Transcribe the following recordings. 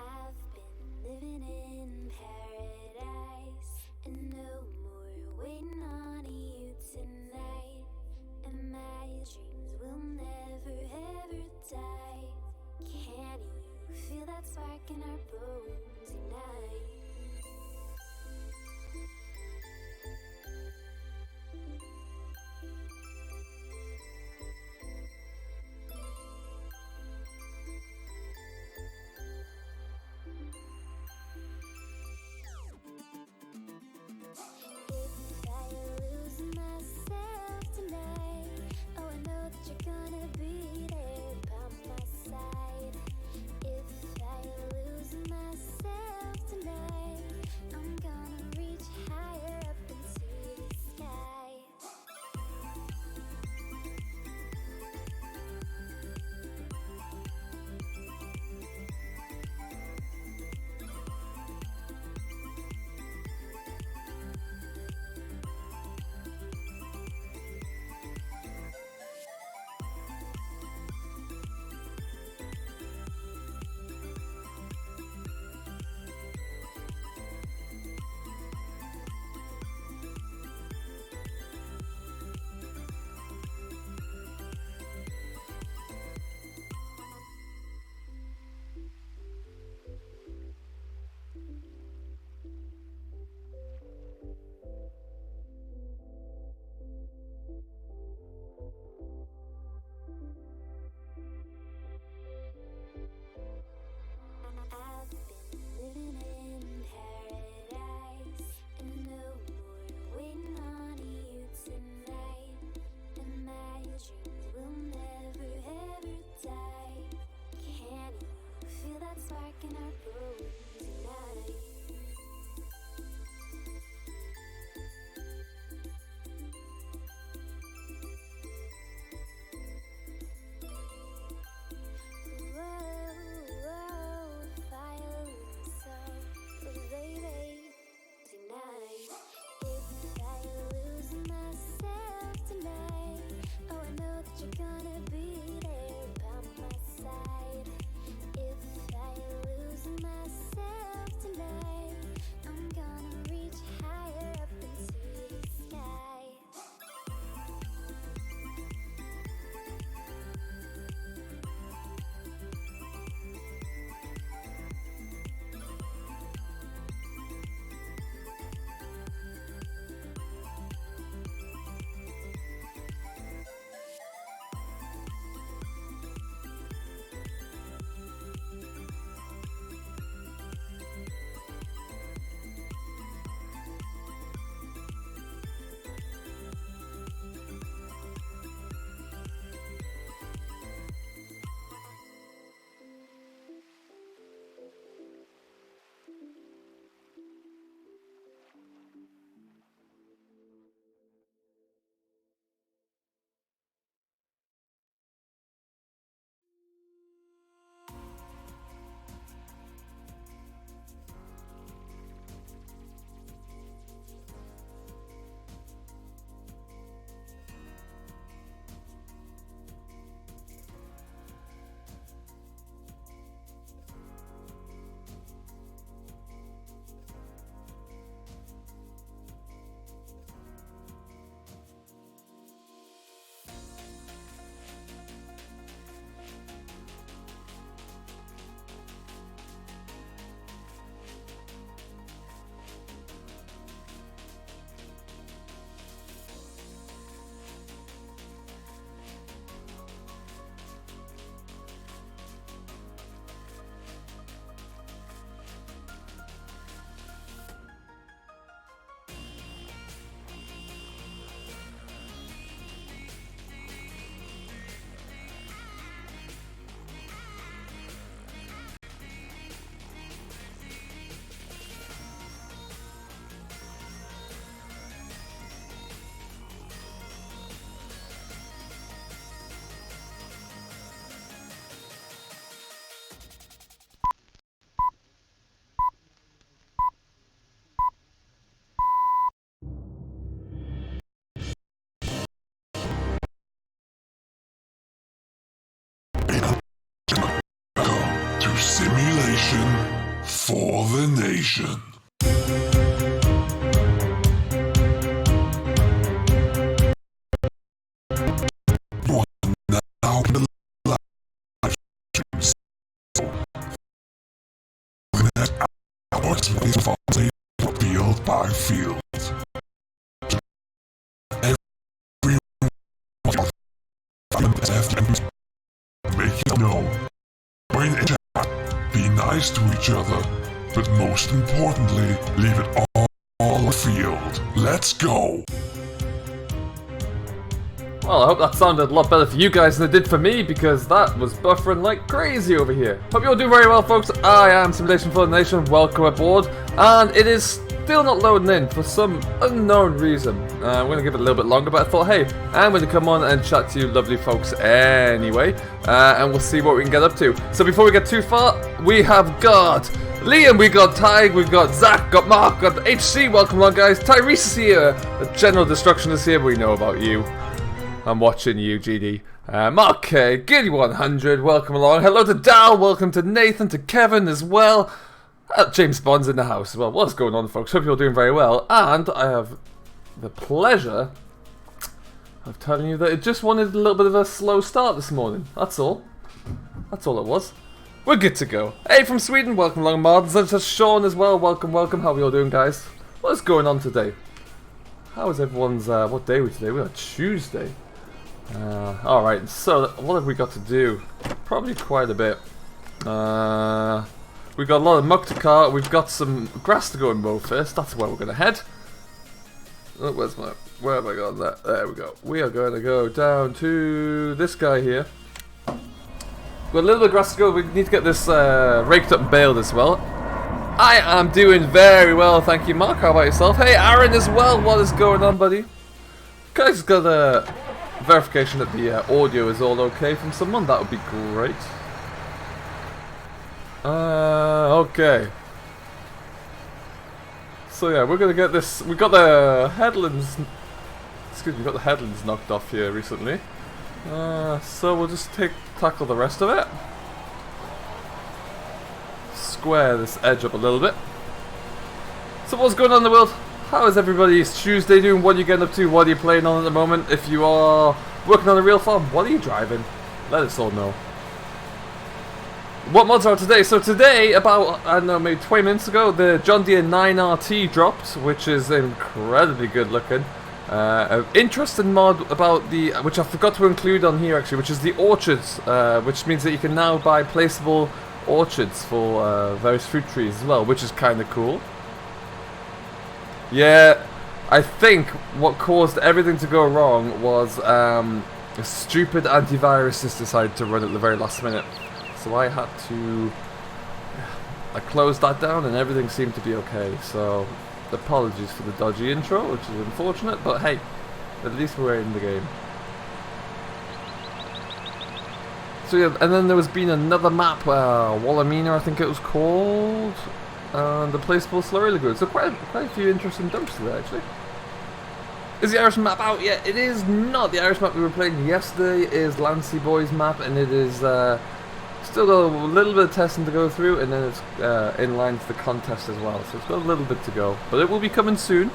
I've been living in paradise, and no more waiting on you tonight. And my dreams will never ever die. Can you feel that spark in our bones tonight? If spark in our room tonight. To simulation for the nation. You are now in the live stream. For the next hour, field by field. Everyone make it known. When in chat, be nice to each other, but most importantly, leave it all on the field. Let's go! Well, I hope that sounded a lot better for you guys than it did for me, because that was buffering like crazy over here. Hope you all do very well, folks. I am Simulation for the Nation, welcome aboard, and it is still not loading in for some unknown reason. I'm going to give it a little bit longer, but I thought, hey, I'm going to come on and chat to you lovely folks anyway, and we'll see what we can get up to. So before we get too far, we have got Liam, we got Tig, we've got Zach, got Mark, got HC, welcome along guys, Tyrese is here, General Destruction is here, we know about you. I'm watching you, GD. Mark K, Giddy100, welcome along. Hello to Dal, welcome to Nathan, to Kevin as well. James Bond's in the house as well. What's going on, folks? Hope you're doing very well. And I have the pleasure of telling you that it just wanted a little bit of a slow start this morning. That's all. That's all it was. We're good to go. Hey, from Sweden, welcome along, Martins. And to Sean as well, welcome, welcome. How are we all doing, guys? What's going on today? How is everyone's, what day are we today? We're on Tuesday. Alright, so what have we got to do? Probably quite a bit. We've got a lot of muck to cart, we've got some grass to go and mow first, that's where we're going to head. Oh, where have I got that? There we go. We are going to go down to this guy here. Got a little bit of grass to go. We need to get this raked up and baled as well. I am doing very well, thank you, Mark. How about yourself? Hey, Aaron as well. What is going on, buddy? Guys, just got a verification that the audio is all okay from someone. That would be great. Okay. So yeah, we're gonna get this. We got the headlands. Excuse me, we got the headlands knocked off here recently. So we'll just tackle the rest of it. Square this edge up a little bit. So what's going on in the world? How is everybody's Tuesday doing? What are you getting up to? What are you playing on at the moment? If you are working on a real farm, what are you driving? Let us all know. What mods are today? So today, about, I don't know, maybe 20 minutes ago, the John Deere 9RT dropped, which is incredibly good looking. An interesting mod about the, which I forgot to include on here actually, which is the orchards, which means that you can now buy placeable orchards for various fruit trees as well, which is kind of cool. Yeah, I think what caused everything to go wrong was a stupid antivirus just decided to run at the very last minute. So I had to, I closed that down and everything seemed to be okay. So apologies for the dodgy intro, which is unfortunate, but hey, at least we're in the game. So yeah, and then there was been another map, Wallamina I think it was called, and the placeable slurry lagoon. So quite a few interesting dumps there actually. Is the Irish map out yet? It is not. The Irish map we were playing yesterday is Lancy Boy's map, and it is still got a little bit of testing to go through, and then it's in line for the contest as well. So it's got a little bit to go, but it will be coming soon.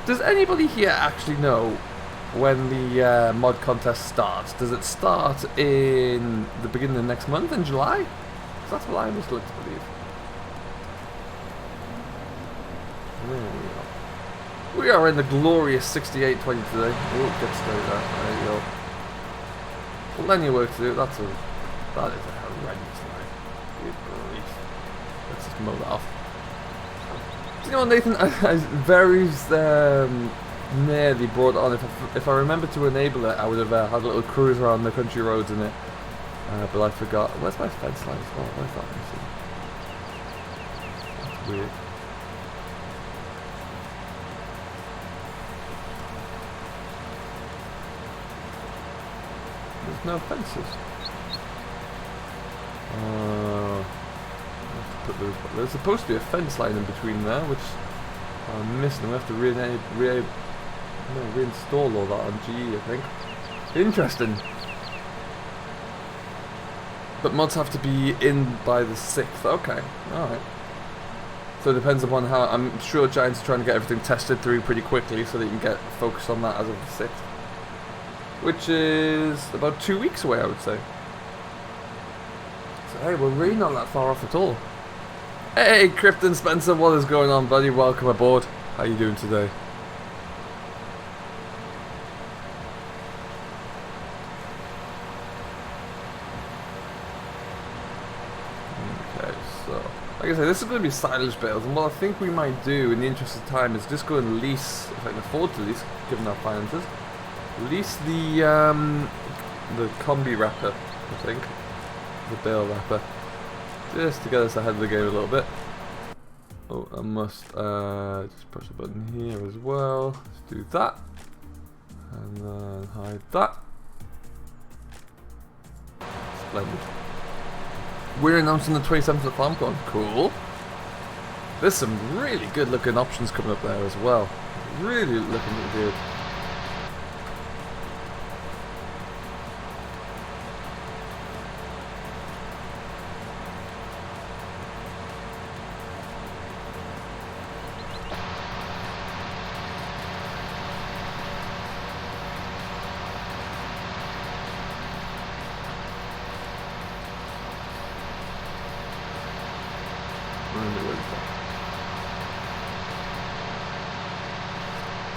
Does anybody here actually know when the mod contest starts? Does it start in the beginning of next month, in July? 'Cause that's what I was led to believe. There we go. We are in the glorious 68-20 today. Oh, get straight there. There you go. Plenty of work to do. That is a horrendous line. Good grief. Let's just mow that off. Do you know what, Nathan? I very nearly brought it on. If I remembered to enable it, I would have had a little cruise around the country roads in it. But I forgot. Where's my fence line as well? Where's that missing? That's weird. There's no fences. There's supposed to be a fence line in between there, which I'm missing. We have to reinstall all that on GE, I think. Interesting. But mods have to be in by the 6th. Okay, alright. So it depends upon how. I'm sure Giants are trying to get everything tested through pretty quickly so that you can get focused on that as of the 6th. Which is about 2 weeks away, I would say. So hey, we're really not that far off at all. Hey, Krypton Spencer, what is going on, buddy? Welcome aboard. How you doing today? Okay, so like I said, this is going to be silage bales, and what I think we might do in the interest of time is just go and lease, if I can afford to lease, given our finances. Lease the combi wrapper, I think, the bale wrapper, just to get us ahead of the game a little bit. Oh, I must just push the button here as well. Let's do that, and then hide that. Splendid. We're announcing the 27th of FarmCon. Cool. There's some really good looking options coming up there as well. Really looking good.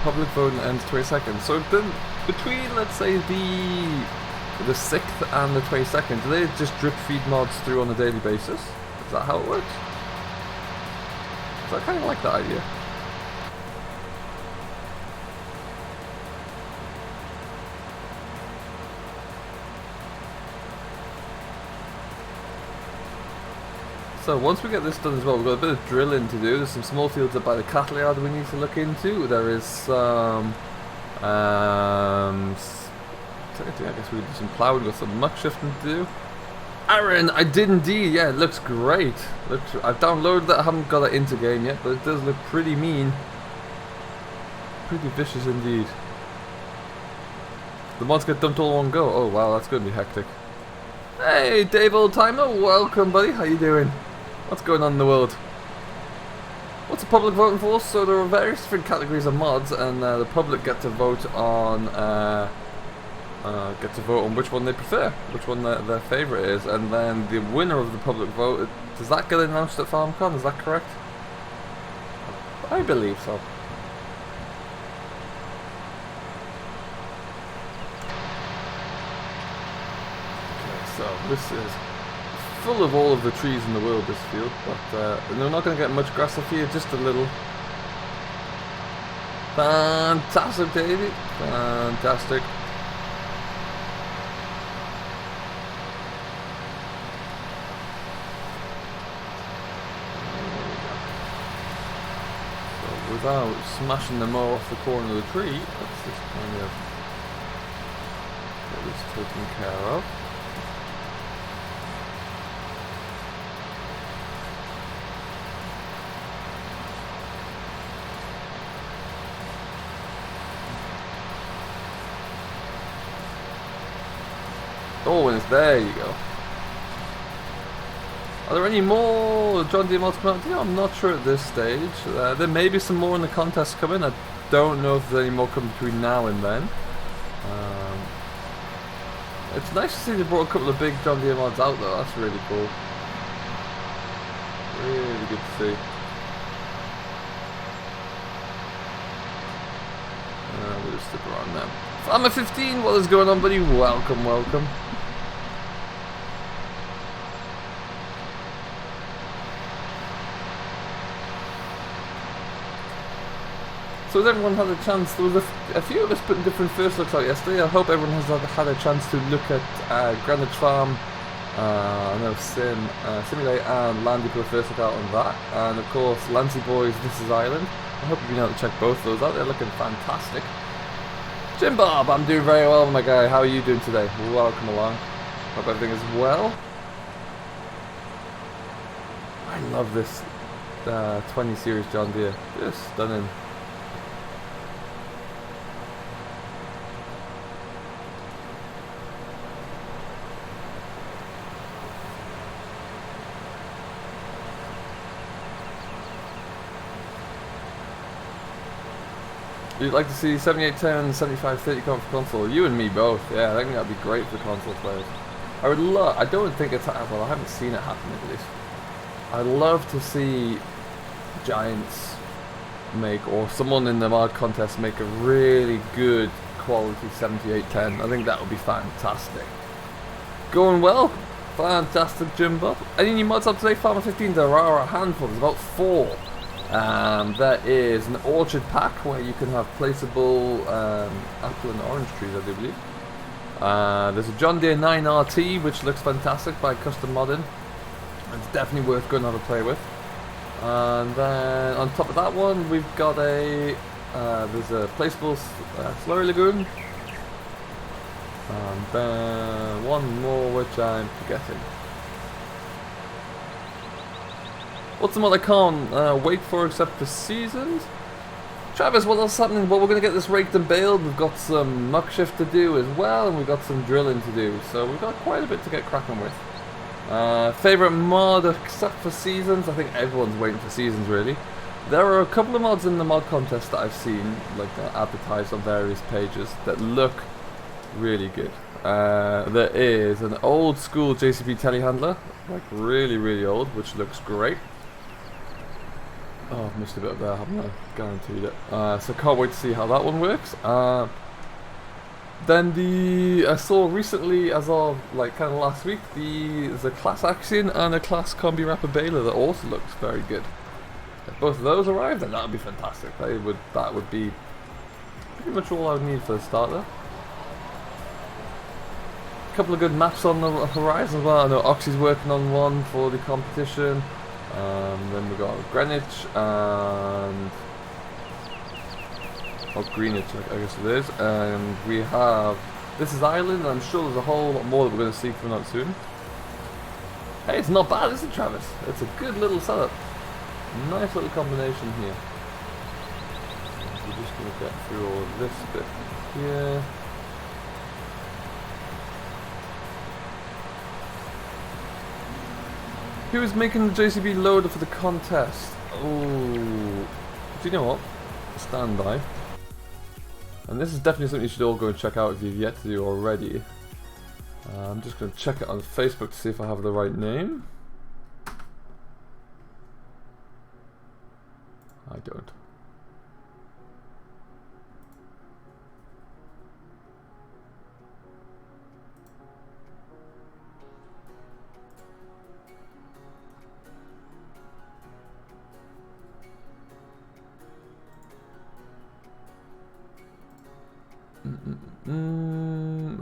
Public vote ends 22nd. So then, between let's say the 6th and the 22nd, do they just drip feed mods through on a daily basis? Is that how it works? So I kind of like that idea. So once we get this done as well, we've got a bit of drilling to do. There's some small fields up by the cattle yard we need to look into. There is some, technically I guess we do some ploughing, we've got some muck shifting to do. Aaron, I did indeed, yeah, it looks great. I've downloaded it, I haven't got it into game yet, but it does look pretty mean. Pretty vicious indeed. The mods get dumped all in one go. Oh wow, that's going to be hectic. Hey, Dave Oldtimer, welcome buddy, how you doing? What's going on in the world? What's the public voting for? So there are various different categories of mods, and the public get to vote on which one they prefer, which one their favourite is, and then the winner of the public vote, does that get announced at FarmCon, is that correct? I believe so. Okay, so this is full of all of the trees in the world, this field, but they're not going to get much grass off here, just a little. Fantastic, Davey, fantastic. Without smashing them all off the corner of the tree, let's just kind of get this taken care of. Oh, and it's there you go. Are there any more John Deere mods coming out? You know, I'm not sure at this stage. There may be some more in the contest coming. I don't know if there's any more coming between now and then. It's nice to see they brought a couple of big John Deere mods out though. That's really cool. Really good to see. We'll just stick around now. Farmer 15, what is going on, buddy? Welcome, welcome. So has everyone had a chance? There was a few of us putting different first looks out yesterday. I hope everyone has had a chance to look at Greenwich Farm. I know Simulate and Landy put a first look out on that. And of course, Lancy Boys, This Is Ireland. I hope you've been able to check both of those out. They're looking fantastic. Jim Bob, I'm doing very well, my guy. How are you doing today? Welcome along. Hope everything is well. I love this 20 series John Deere. Just stunning. You'd like to see 7810, 7530 come for console? You and me both. Yeah, I think that'd be great for console players. I would love. I don't think it's well. I haven't seen it happen at least. I'd love to see Giants make, or someone in the mod contest make a really good quality 7810. I think that would be fantastic. Going well. Fantastic, Jim Bob. Any new mods up today? Farmer 15. There are a handful. There's about 4. There is an orchard pack where you can have placeable apple and orange trees, I do believe. There's a John Deere 9RT which looks fantastic by Custom Modding. It's definitely worth going to have a play with. And then on top of that one we've got there's a placeable slurry lagoon. And then one more which I'm forgetting. What's the mod I can't wait for except for seasons? Travis, what else is happening? Well, we're going to get this raked and baled. We've got some muck shift to do as well, and we've got some drilling to do. So we've got quite a bit to get cracking with. Favourite mod except for seasons? I think everyone's waiting for seasons, really. There are a couple of mods in the mod contest that I've seen, like advertised on various pages, that look really good. There is an old school JCB telehandler, like really, really old, which looks great. Oh, I've missed a bit there, haven't I? Guaranteed it. So can't wait to see how that one works. Then I saw recently, as of like kind of last week, there's a class Axion and a class Combi Rapper Baler that also looks very good. If both of those arrive, then that would be fantastic. That would be pretty much all I would need for the start there. couple of good maps on the horizon as well. I know Oxy's working on one for the competition. Then we got Greenwich and Greenwich, I guess it is. And we have This is Ireland, and I'm sure there's a whole lot more that we're going to see coming out soon. Hey, it's not bad, is it, Travis? It's a good little setup. Nice little combination here. We're just going to get through all of this bit here. Who is making the JCB loader for the contest? Oh, do you know what? Stand by. And this is definitely something you should all go and check out if you've yet to do already. I'm just going to check it on Facebook to see if I have the right name. I don't.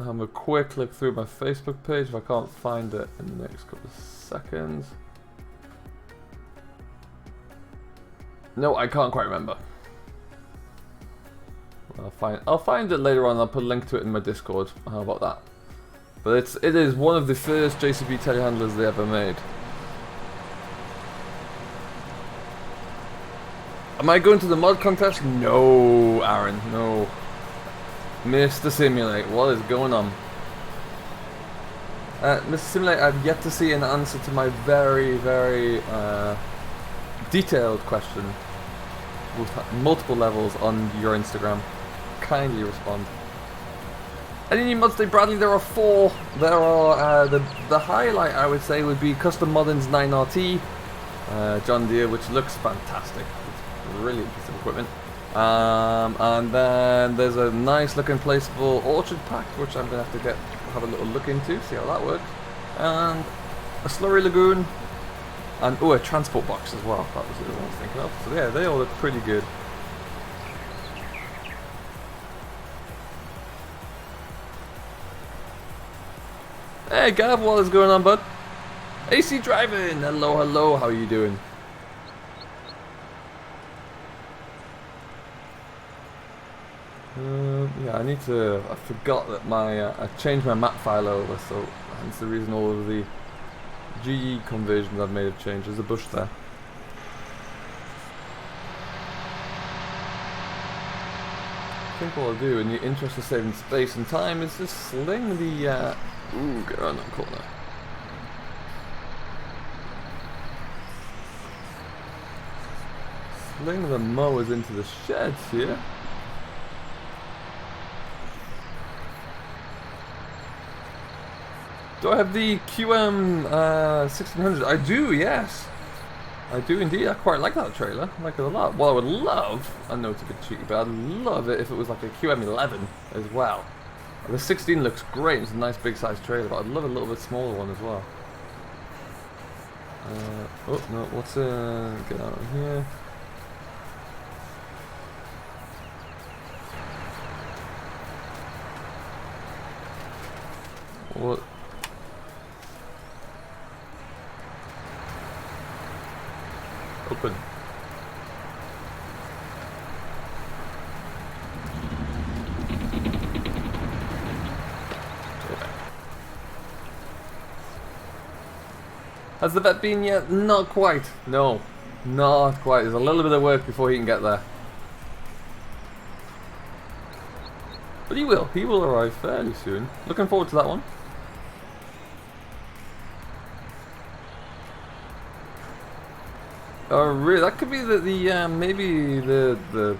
Have a quick look through my Facebook page if I can't find it in the next couple of seconds. No, I can't quite remember. I'll find it later on. I'll put a link to it in my Discord. How about that? But it is one of the first JCB telehandlers they ever made. Am I going to the mod contest? No, Aaron, no. Mr. Simulate, what is going on? Mr. Simulate, I've yet to see an answer to my very, very detailed question with multiple levels on your Instagram. Kindly respond. Any new mods today, Bradley? There are 4. There are the highlight, I would say, would be Custom Modding's 9RT John Deere, which looks fantastic. It's a really piece of equipment. And then there's a nice looking placeable orchard pack, which I'm gonna have to have a little look into, see how that works. And a slurry lagoon, and a transport box as well. That was the other one I was thinking of. So yeah, they all look pretty good. Hey Gav, what is going on, bud? AC Driving, hello, hello, how are you doing? Yeah, I forgot that I changed my map file over, so hence the reason all of the GE conversions I've made have changed. There's a bush there. I think what I'll do, in the interest of saving space and time, is just sling the, ooh, get around that corner. Sling the mowers into the sheds here. Do I have the QM 1600? I do, yes. I do indeed. I quite like that trailer. I like it a lot. Well, I would love, I know it's a bit cheeky, but I'd love it if it was like a QM 11 as well. The 16 looks great. It's a nice big size trailer, but I'd love a little bit smaller one as well. Oh, no, what's get out of here. What? Open. Has the vet been yet? Not quite. No, not quite. There's a little bit of work before he can get there. But he will. He will arrive fairly soon. Looking forward to that one. Oh, really? That could be maybe the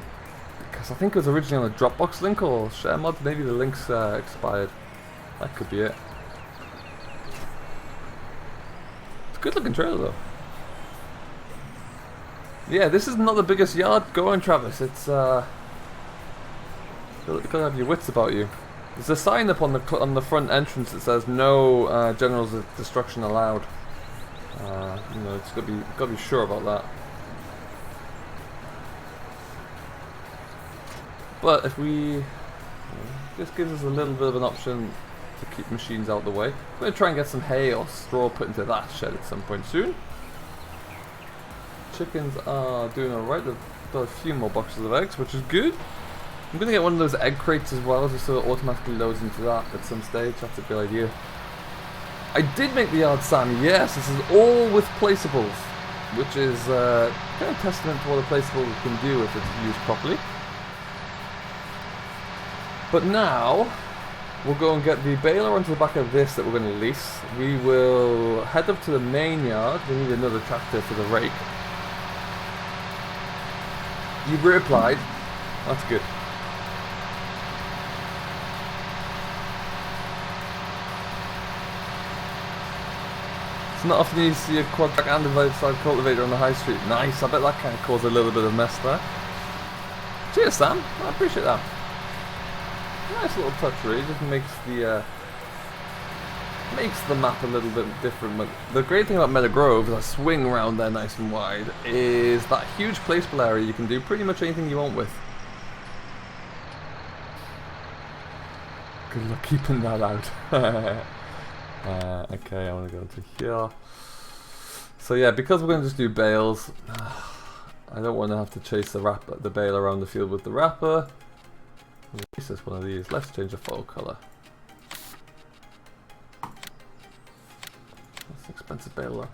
because I think it was originally on a Dropbox link or share mod. Maybe the link's expired. That could be it. It's a good looking trailer though. Yeah, this is not the biggest yard. Go on, Travis. It's gotta have your wits about you. There's a sign up on the front entrance that says no general destruction allowed. You know, it's gotta be sure about that. But if we, this gives us a little bit of an option to keep machines out of the way. I'm going to try and get some hay or straw put into that shed at some point soon. Chickens are doing alright. They've got a few more boxes of eggs, which is good. I'm going to get one of those egg crates as well, just so it automatically loads into that at some stage. That's a good idea. I did make the yard, Sam. Yes, this is all with placeables, which is kind of testament to what a placeable can do if it's used properly. But now, we'll go and get the baler onto the back of this that we're going to lease. We will head up to the main yard. We need another tractor for the rake. You've replied. That's good. It's not often you see a quad track and a side cultivator on the high street. Nice, I bet that kind of caused a little bit of mess there. Cheers, Sam. I appreciate that. Nice little touch, really. Just makes the map a little bit different. But the great thing about Meadow Grove, as I swing around there nice and wide, is that huge placeable area you can do pretty much anything you want with. Good luck keeping that out. Okay, I want to go into here. So yeah, because we're going to just do bales, I don't want to have to chase the bale around the field with the wrapper. This is one of these. Let's change the photo color. That's an expensive bale.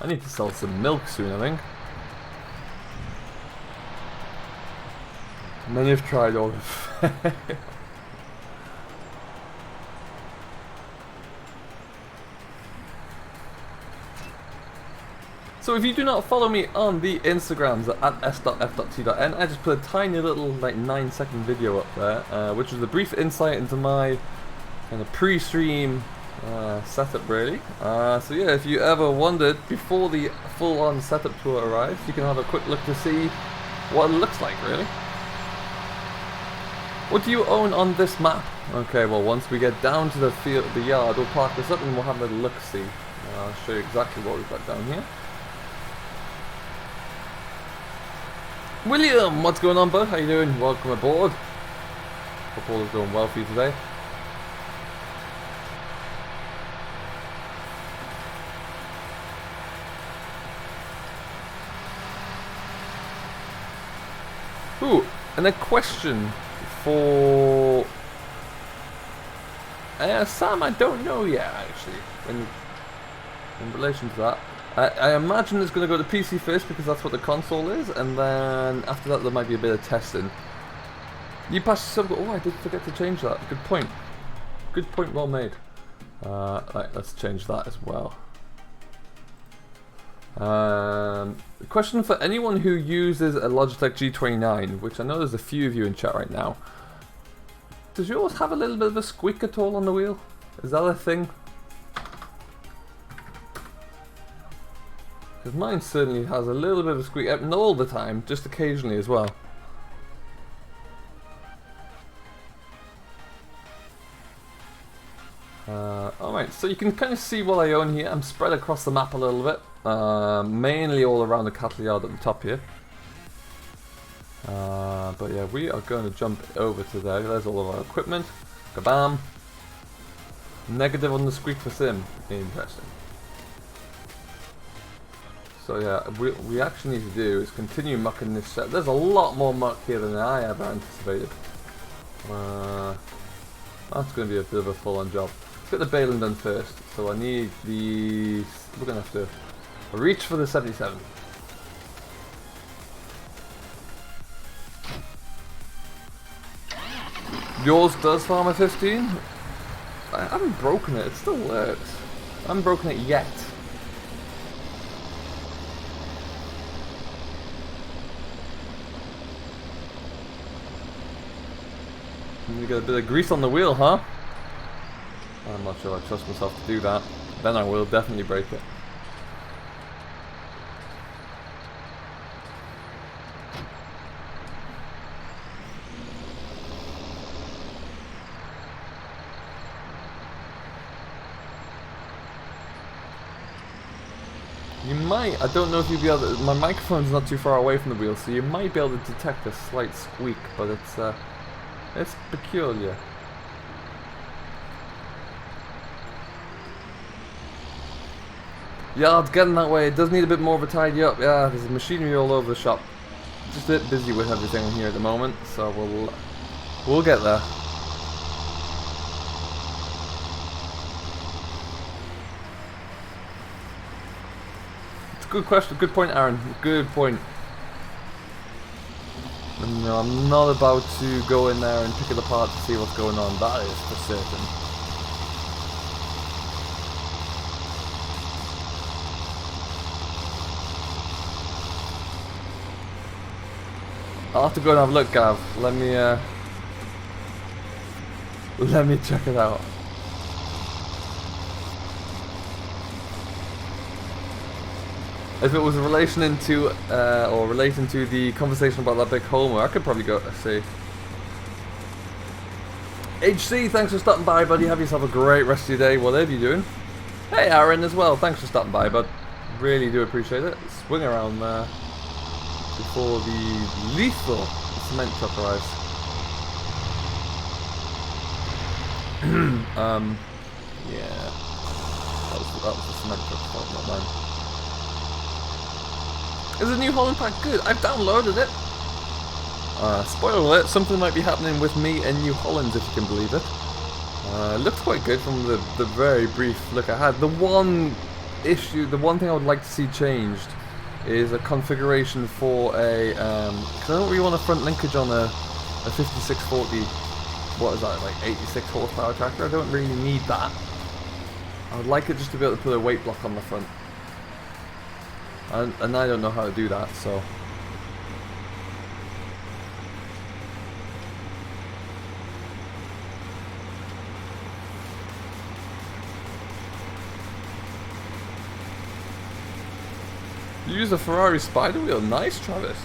I need to sell some milk soon, I think. Many have tried all of. So if you do not follow me on the Instagrams at s.f.t.n, I just put a tiny little like 9-second video up there, which was a brief insight into my kind of pre-stream setup really. So yeah, if you ever wondered before the full-on setup tour arrives, you can have a quick look to see what it looks like really. What do you own on this map? Okay, well once we get down to the field, the yard, we'll park this up and we'll have a look-see. I'll show you exactly what we've got down here. William, what's going on, bud? How you doing? Welcome aboard. Hope all is going well for you today. Ooh, and a question for Sam. I don't know yet, actually. In relation to that. I imagine it's going to go to PC first because that's what the console is, and then after that there might be a bit of testing. You passed yourself. Oh, I did forget to change that. Good point. Good point, well made. Right, let's change that as well. Question for anyone who uses a Logitech G29, which I know there's a few of you in chat right now. Does yours have a little bit of a squeak at all on the wheel? Is that a thing? Because mine certainly has a little bit of a squeak, not all the time, just occasionally as well. Alright, so you can kind of see what I own here. I'm spread across the map a little bit, mainly all around the cattle yard at the top here. But yeah, we are going to jump over to there. There's all of our equipment. Kabam! Negative on the squeak for Sim. Interesting. So yeah, we actually need to do is continue mucking this set. There's a lot more muck here than I ever anticipated. That's going to be a bit of a full-on job. Let's get the baling done first. So I need the... We're going to have to reach for the 77. Yours does Farmer 15? I haven't broken it, it still works. I haven't broken it yet. You got a bit of grease on the wheel, huh? I'm not sure I trust myself to do that. Then I will definitely break it. You might, I don't know if you'll be able to, my microphone's not too far away from the wheel, so you might be able to detect a slight squeak, but it's peculiar. Yard's getting that way. It does need a bit more of a tidy up. Yeah, there's machinery all over the shop. Just a bit busy with everything here at the moment, so we'll get there. It's a good question, good point, Aaron. Good point. And, no, I'm not about to go in there and pick it apart to see what's going on. That is for certain. I'll have to go and have a look, Gav. Let me check it out. If it was relating to the conversation about that big homer, I could probably go see. HC, thanks for stopping by, buddy. Have yourself a great rest of your day, whatever you're doing. Hey, Aaron, as well. Thanks for stopping by, bud. Really do appreciate it. Swing around there before the lethal cement truck arrives. Yeah. That was the cement truck fault, not mine. Is the New Holland pack good? I've downloaded it. Spoiler alert, something might be happening with me and New Holland, if you can believe it. Looks quite good from the very brief look I had. The one thing I would like to see changed is a configuration for a, because I don't really want a front linkage on a 5640, what is that, like 86 horsepower tractor. I don't really need that. I would like it just to be able to put a weight block on the front. And I don't know how to do that, so. You use a Ferrari Spider Wheel? Nice, Travis.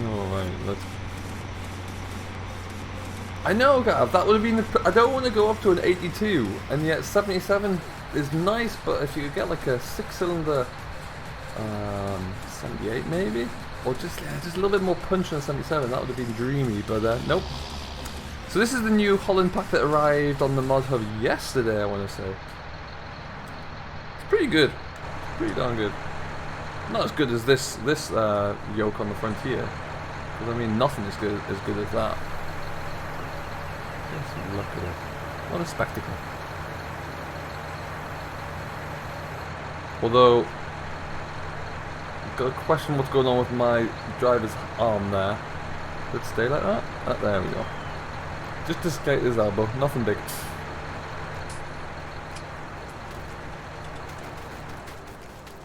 Alright, let's... I know, Gav, that would have been... I don't want to go up to an 82, and yet 77 is nice, but if you could get like a 6-cylinder 78 maybe? Or just a little bit more punch than 77, that would have been dreamy, but nope. So this is the New Holland pack that arrived on the mod hub yesterday, I want to say. It's pretty good. Pretty darn good. Not as good as this yoke on the front here. Because I mean, nothing is good as that. Let's look at it. What a spectacle. Although, I've got to question what's going on with my driver's arm there. Could it stay like that? There we go. Just dislocate his elbow, nothing big.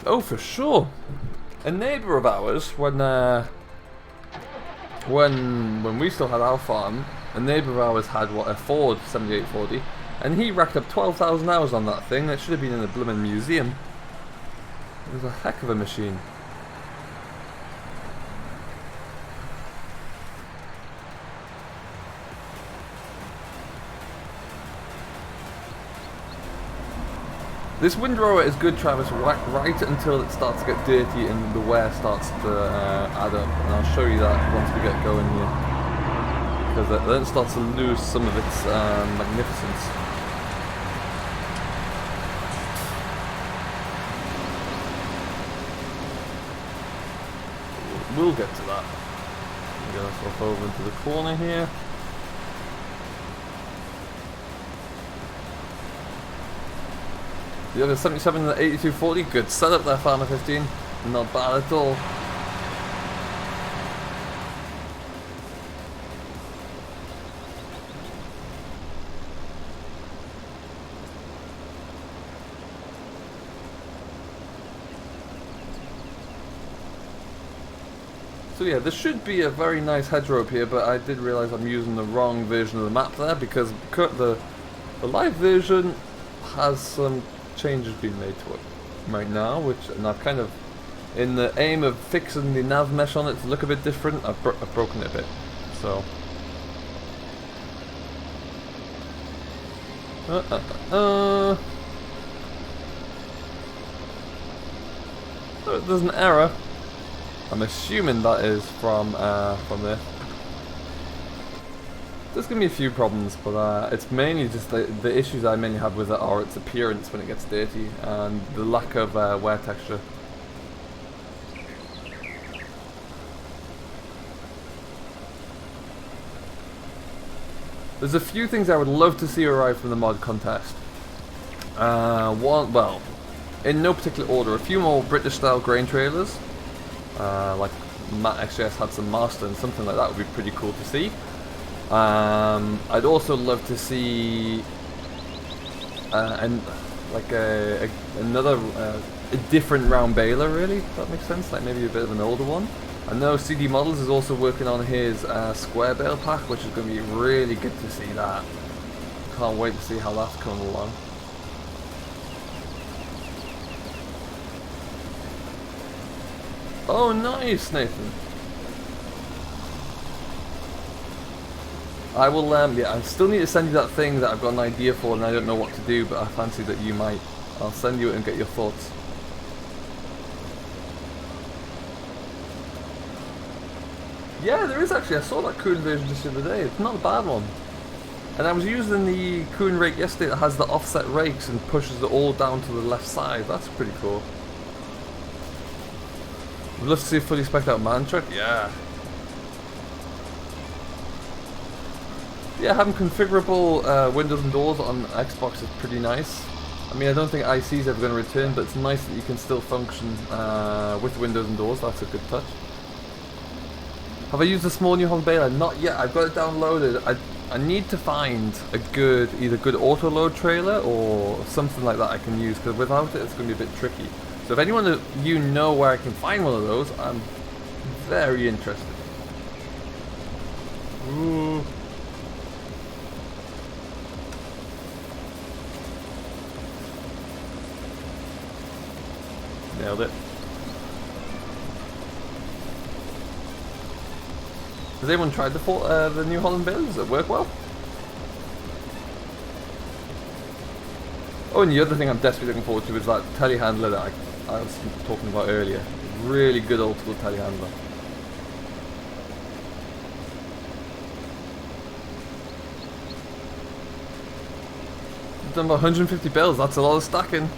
Oh, for sure. A neighbour of ours, when we still had our farm, a neighbour of ours had a Ford 7840, and he racked up 12,000 hours on that thing. That should have been in a blooming museum. It was a heck of a machine. This windrower is good, Travis, right until it starts to get dirty and the wear starts to add up. And I'll show you that once we get going here. Because then it starts to lose some of its magnificence. We'll get to that. Get ourselves over into the corner here. The other 77 and the 8240, good setup there, Farmer 15. Not bad at all. So yeah, there should be a very nice hedgerow up here, but I did realise I'm using the wrong version of the map there, because the live version has some changes being made to it right now, and I've kind of, in the aim of fixing the nav mesh on it to look a bit different, I've broken it a bit. So oh, there's an error. I'm assuming that is from this. There's gonna be a few problems, but it's mainly just the issues I mainly have with it are its appearance when it gets dirty and the lack of wear texture. There's a few things I would love to see arrive from the mod contest. Well, in no particular order, a few more British style grain trailers, like Matt XJS had some Master and something like that would be pretty cool to see. I'd also love to see another a different round baler, really, if that makes sense, like maybe a bit of an older one. I know CD Models is also working on his square bale pack, which is going to be really good to see that. Can't wait to see how that's coming along. Oh, nice, Nathan. I will, yeah, I still need to send you that thing that I've got an idea for and I don't know what to do, but I fancy that you might. I'll send you it and get your thoughts. Yeah, there is actually. I saw that Kuhn version just the other day. It's not a bad one. And I was using the Kuhn rake yesterday that has the offset rakes and pushes it all down to the left side. That's pretty cool. Would love to see a fully spec'd out man truck. Yeah. Yeah, having configurable windows and doors on Xbox is pretty nice. I mean, I don't think IC is ever going to return, but it's nice that you can still function with windows and doors. That's a good touch. Have I used the small New Holland baler? Not yet. I've got it downloaded. I need to find a either good auto load trailer or something like that I can use, because without it it's going to be a bit tricky. So if anyone that you know where I can find one of those, I'm very interested. Ooh. Nailed it. Has anyone tried the New Holland baler? Does it work well? Oh, and the other thing I'm desperately looking forward to is that telehandler that I was talking about earlier. Really good old school telehandler. I've done about 150 bales, that's a lot of stacking.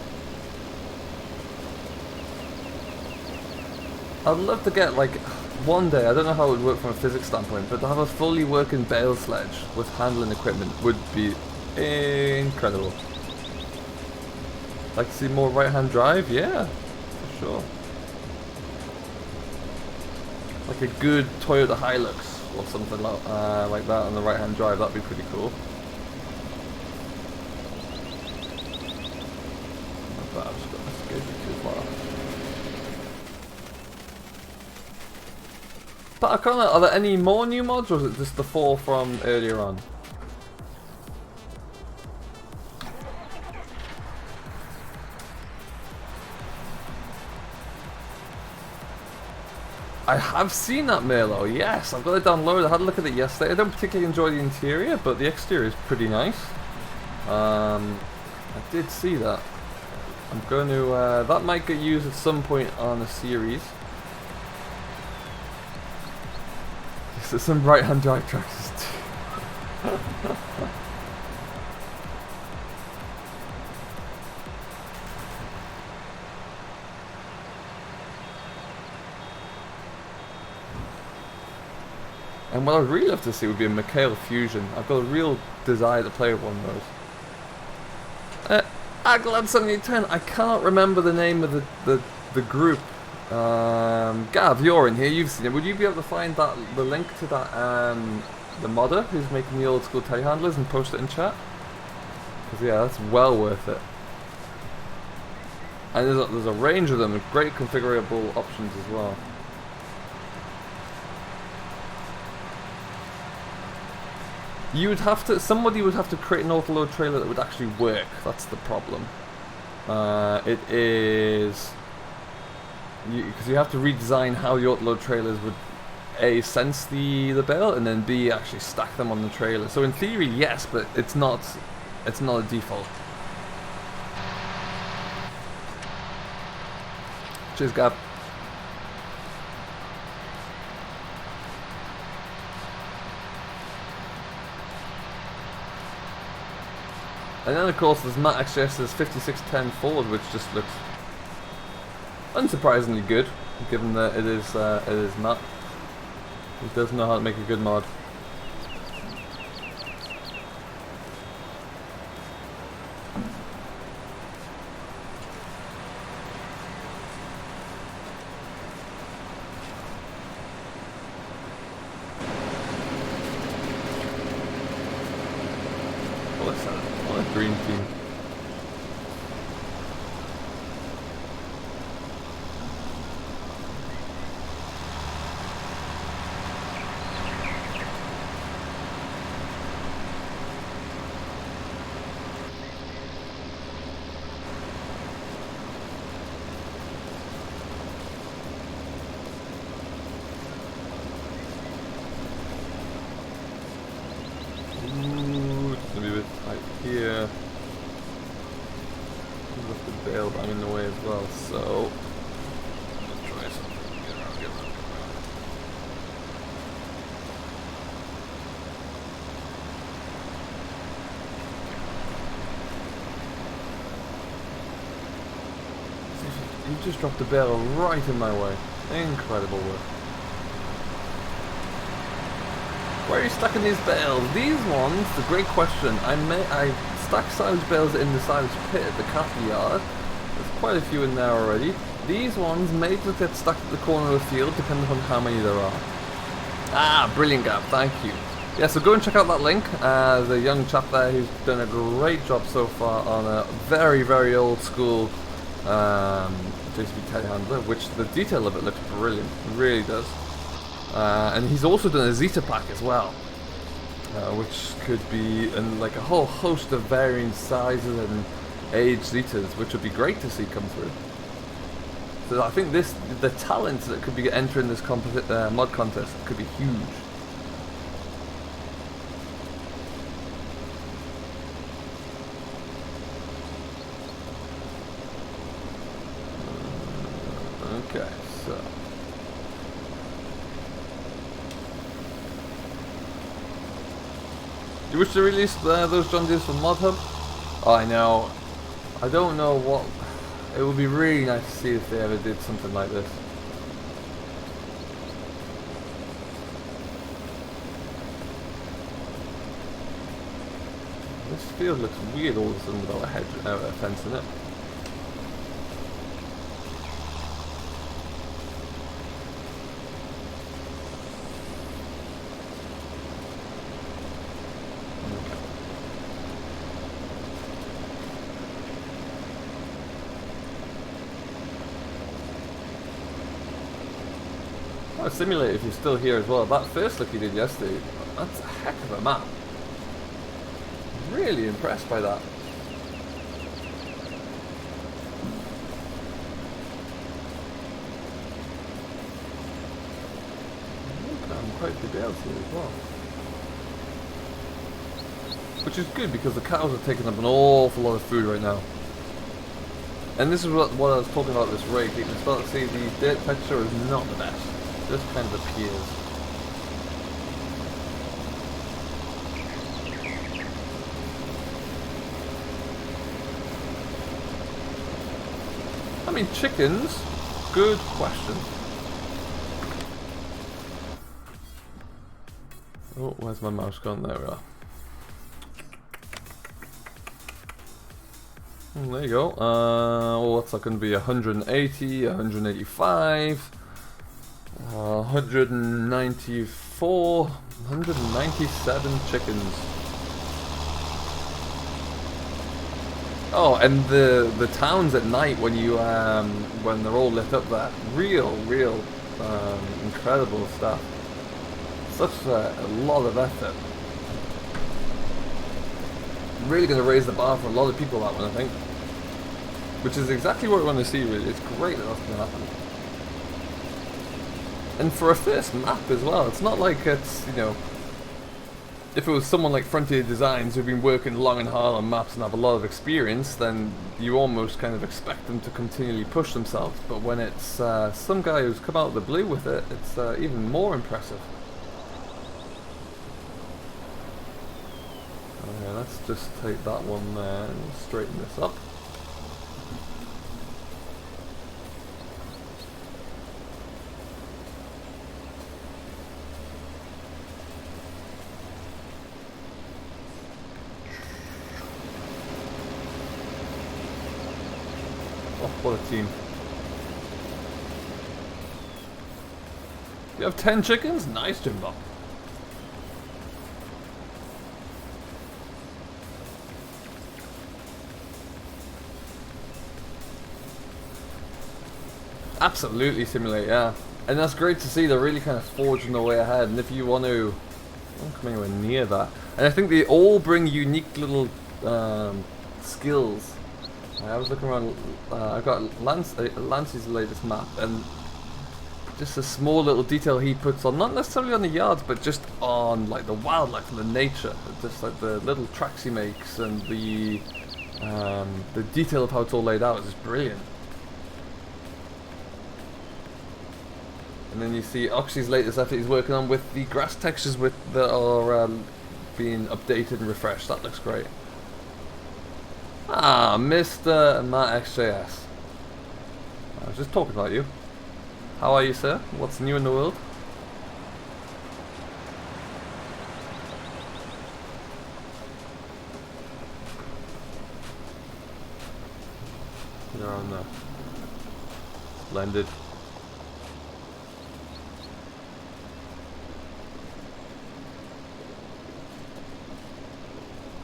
I'd love to get, like, one day, I don't know how it would work from a physics standpoint, but to have a fully working bale sledge with handling equipment would be incredible. Like to see more right-hand drive? Yeah, for sure. Like a good Toyota Hilux or something like that on the right-hand drive, that'd be pretty cool. Not bad, I've just got this good too far. But I can't know, are there any more new mods, or is it just the 4 from earlier on? I have seen that Merlot, yes, I've got it downloaded. I had a look at it yesterday. I don't particularly enjoy the interior, but the exterior is pretty nice. I did see that. I'm going to, that might get used at some point on a series. So some right-hand drive tracks too. And what I'd really love to see would be a Mikhail Fusion. I've got a real desire to play with one of those. Aglad7010, I can't remember the name of the group. Gav, you're in here, you've seen it. Would you be able to find the link to that, the modder who's making the old school telehandlers and post it in chat? Because yeah, that's well worth it. And there's a range of them with great configurable options as well. You would have to, somebody would have to create an auto-load trailer that would actually work. That's the problem. It is, because you have to redesign how the auto-load trailers would A, sense the bale, and then B, actually stack them on the trailer. So in theory, yes, but it's not a default. Cheers, Gav. And then of course there's Matt XJS's 5610 Ford, which just looks unsurprisingly good, given that it is Matt. He does know how to make a good mod. What a green team. Here, left the bail bang in the way as well, so let's try something. Get around. You just dropped the bail right in my way. Incredible work. Where are you stacking these bales? These ones, the great question. I stack silage bales in the silage pit at the cattle yard. There's quite a few in there already. These ones may just get stuck at the corner of the field, depending on how many there are. Ah, brilliant, Gab. Thank you. Yeah, so go and check out that link. There's a young chap there who's done a great job so far on a very, very old school JCB telehandler, which the detail of it looks brilliant. It really does. And he's also done a Zeta pack as well, which could be like a whole host of varying sizes and age Zetas, which would be great to see come through. So I think the talent that could be entering this mod contest could be huge. Okay, so. You wish to release those John Deeres from Mod Hub? Oh, I know. I don't know what. It would be really nice to see if they ever did something like this. This field looks weird all of a sudden without a fence in it. Oh, Simulate, if you're still here as well. That first look you did yesterday, that's a heck of a map. Really impressed by that. I'm quite the bales here as well. Which is good because the cows are taking up an awful lot of food right now. And this is what I was talking about this rake. You can start to see the dirt texture is not the best. Just kind of appears. I mean, chickens? Good question. Oh, where's my mouse gone? There we are. There you go. What's that going to be? 180, 185, 194, 197 chickens. Oh, and the towns at night when you when they're all lit up there, real incredible stuff. Such a lot of effort. Really going to raise the bar for a lot of people, that one, I think. Which is exactly what we want to see, really. It's great that that's going to happen. And for a first map as well, it's not like it's, you know, if it was someone like Frontier Designs who've been working long and hard on maps and have a lot of experience, then you almost kind of expect them to continually push themselves. But when it's some guy who's come out of the blue with it, it's even more impressive. Oh, yeah, let's just take that one there and straighten this up. Oh, what a team. You have 10 chickens? Nice, Jimbo. Absolutely simulate, yeah. And that's great to see. They're really kind of forging their way ahead. And if you want to, don't come anywhere near that. And I think they all bring unique little skills. I was looking around. I've got Lance's latest map, and just a small little detail he puts on, not necessarily on the yards, but just on like the wildlife and the nature. Just like the little tracks he makes and the detail of how it's all laid out is just brilliant. And then you see Oxy's latest effort he's working on with the grass textures that are being updated and refreshed. That looks great. Ah, Mr. Matt XJS. I was just talking about you. How are you, sir? What's new in the world? You're on there. Splendid.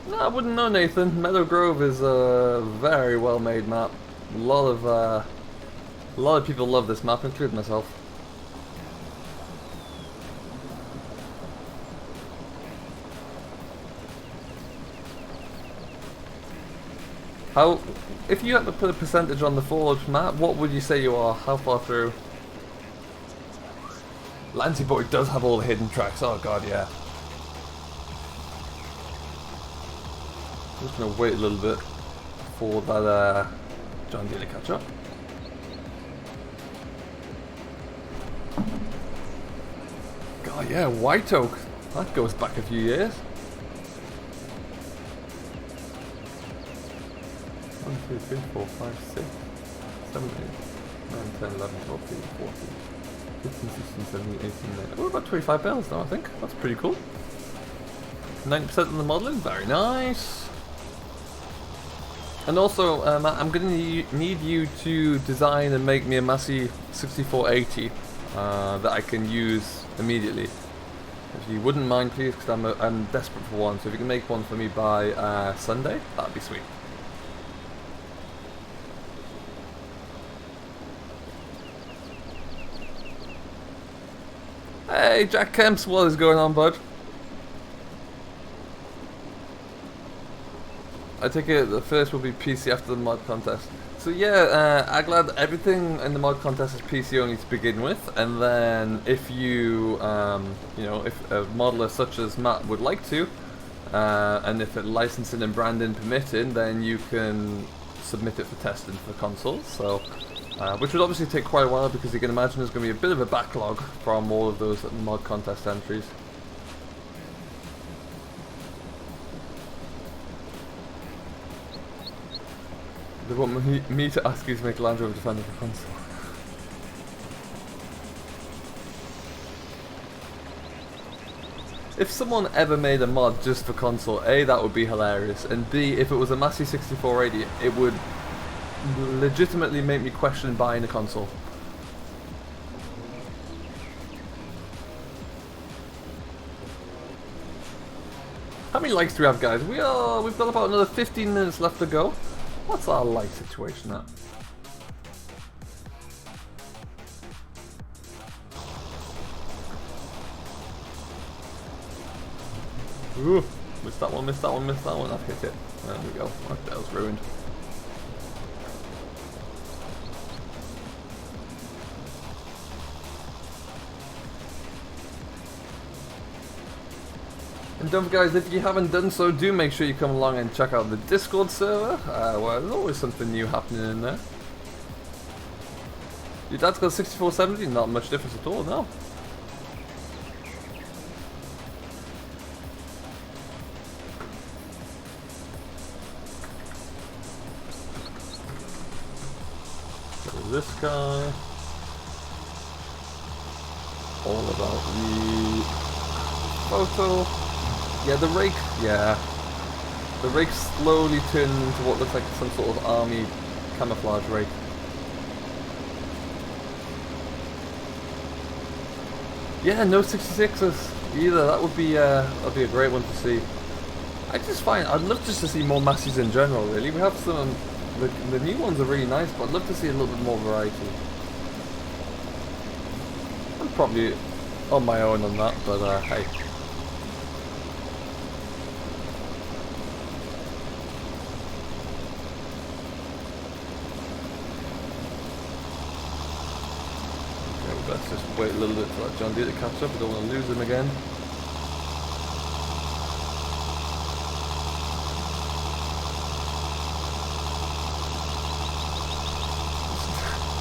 No, I wouldn't know, Nathan. Meadow Grove is a very well made map. A lot of people love this map, including myself. How, if you had to put a percentage on the Forge map, what would you say you are? How far through? Lancey Boy does have all the hidden tracks. Oh god, yeah. I'm just gonna wait a little bit for that John Deere to catch up. God, yeah, White Oak. That goes back a few years. 1, 2, 3, 4, 5, 6, 7, 8, 9, 10, 11, 12, 13, 14, 15, 16, 17, 18, 19. Oh, about 25 bells now, I think. That's pretty cool. 90% of the modelling, very nice. And also, Matt, I'm going to need you to design and make me a Massey 6480 that I can use immediately. If you wouldn't mind, please, because I'm desperate for one. So if you can make one for me by Sunday, that'd be sweet. Hey, Jack Kemps, what is going on, bud? I take it the first will be PC after the mod contest. So yeah, Aglad, everything in the mod contest is PC only to begin with, and then if you, you know, if a modeler such as Matt would like to, and if licensing and branding permitting, then you can submit it for testing for consoles. So, which would obviously take quite a while because you can imagine there's going to be a bit of a backlog from all of those mod contest entries. They want me to ask you to make Land Rover Defender for console. If someone ever made a mod just for console, A, that would be hilarious, and B, if it was a Massey 6480, it would legitimately make me question buying a console. How many likes do we have, guys? We've got about another 15 minutes left to go. What's our like situation at? Ooh, missed that one, missed that one, missed that one. I've hit it. There we go. That was ruined. And don't forget, guys, if you haven't done so, do make sure you come along and check out the Discord server, where there's always something new happening in there. Your dad's got 6470, not much difference at all, no. this guy. All about the photo. Yeah, the rake. Yeah, the rake slowly turned into what looks like some sort of army camouflage rake. Yeah, no 66s either. That would be that'd be a great one to see. I just find I'd love just to see more Massies in general. Really, we have some. The new ones are really nice, but I'd love to see a little bit more variety. I'm probably on my own on that, but hey. Okay, let's just wait a little bit for that John Deere to catch up. We don't want to lose him again.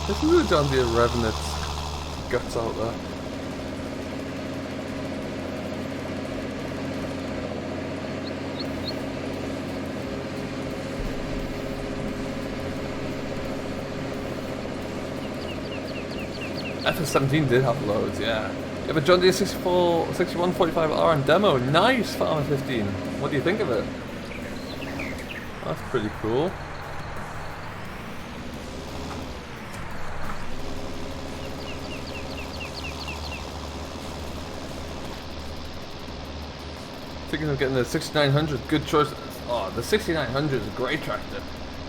This is a John Deere revving its guts out there. FS17 did have loads, yeah. You have a John Deere 6145R on demo. Nice, Farmer 15. What do you think of it? That's pretty cool. Thinking of getting the 6900, good choice. Oh, the 6900 is a great tractor.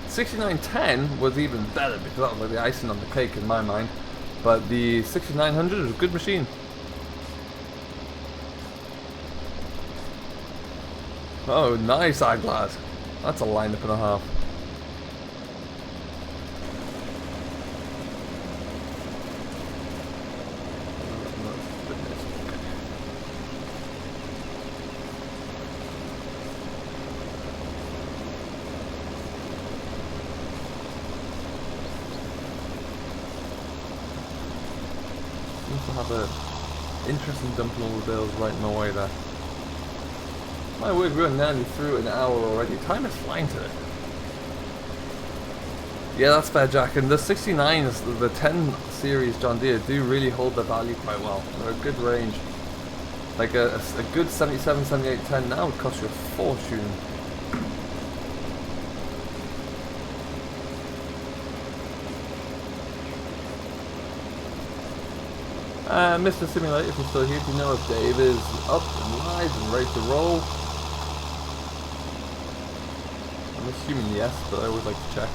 6910 was even better because that was like the icing on the cake in my mind. But the 6900 is a good machine. Oh, nice eyeglass. That's a lineup and a half. To have a interesting dumping all the bills right in my way there. My word, we're nearly through an hour already. Time is flying today. Yeah, that's fair, Jack. And the 69s, the 10 series John Deere do really hold their value quite well. They're a good range. Like a good 77, 78, 10 now would cost you a fortune. Mr. Simulator, if you're still here, do you know if Dave is up and live and ready to roll? I'm assuming yes, but I always like to check.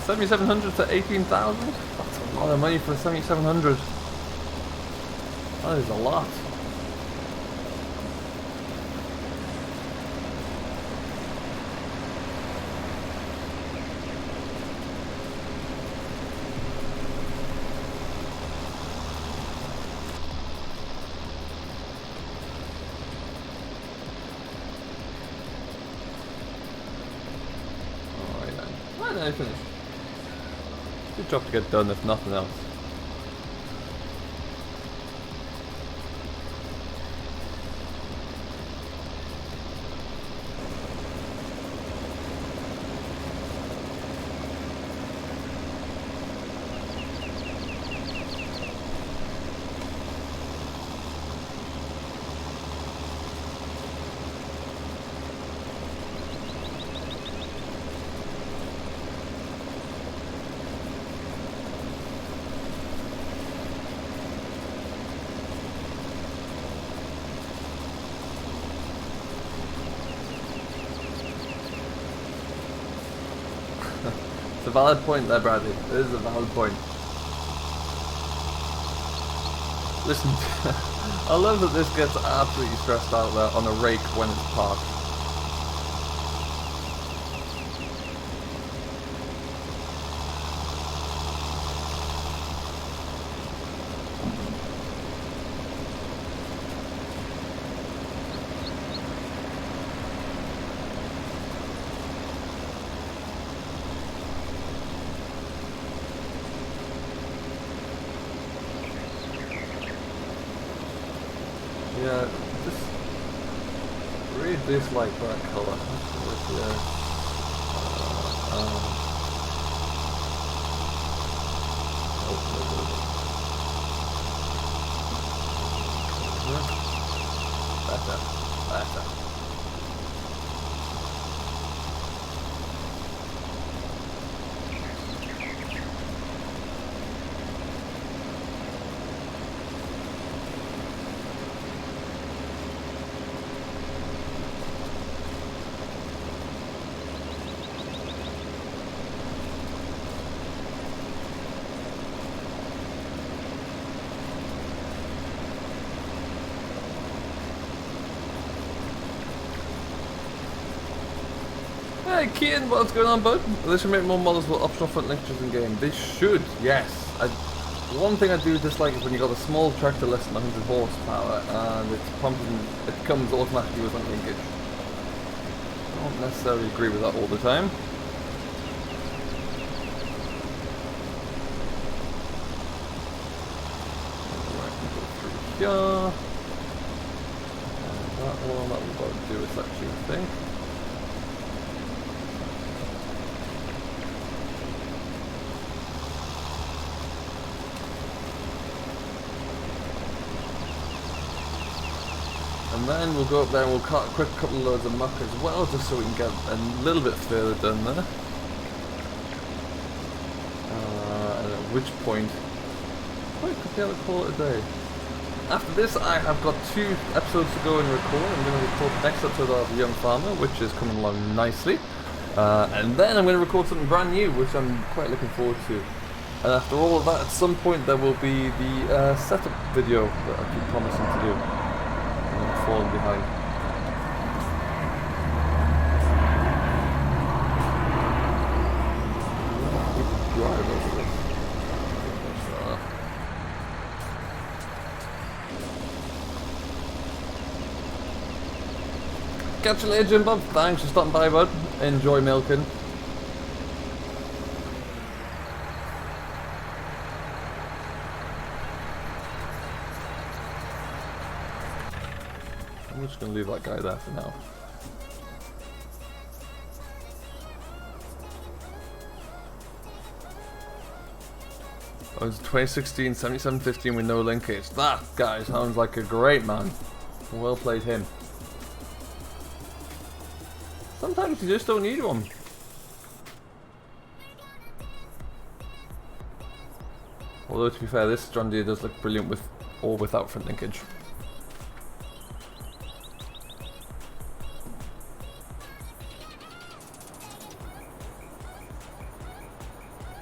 $7,700 to $18,000? That's a lot of money for a 7,700. That is a lot. Alright then. Why did I finish? Good job to get done if nothing else. It's a valid point there, Bradley. It is a valid point. Listen, I love that this gets absolutely stressed out there on a rake when it's parked. Yeah, just really dislike that colour. Yeah. Better. Hey Kian, what's going on, bud? They should make more models with optional front linkers in game. They should, yes. One thing I do dislike is when you got a small tractor less than 100 horsepower and it comes automatically with front linkage. I don't necessarily agree with that all the time. Alright, go through here. And that will about do its actually, I think. And then we'll go up there and we'll cut a quick couple of loads of muck as well, just so we can get a little bit further down there. And at which point, I could be able to call it a day. After this, I have got 2 episodes to go and record. I'm going to record the next episode of Young Farmer, which is coming along nicely. And then I'm going to record something brand new, which I'm quite looking forward to. And after all of that, at some point, there will be the setup video that I keep promising to do. Falling behind. Drive over this. Catch you later, Jim Bob. Thanks for stopping by, bud. Enjoy milking. I'm just going to leave that guy there for now. Oh, it's 2016 7715 with no linkage. That guy sounds like a great man. Well played him. Sometimes you just don't need one. Although to be fair, this John Deere does look brilliant with or without front linkage.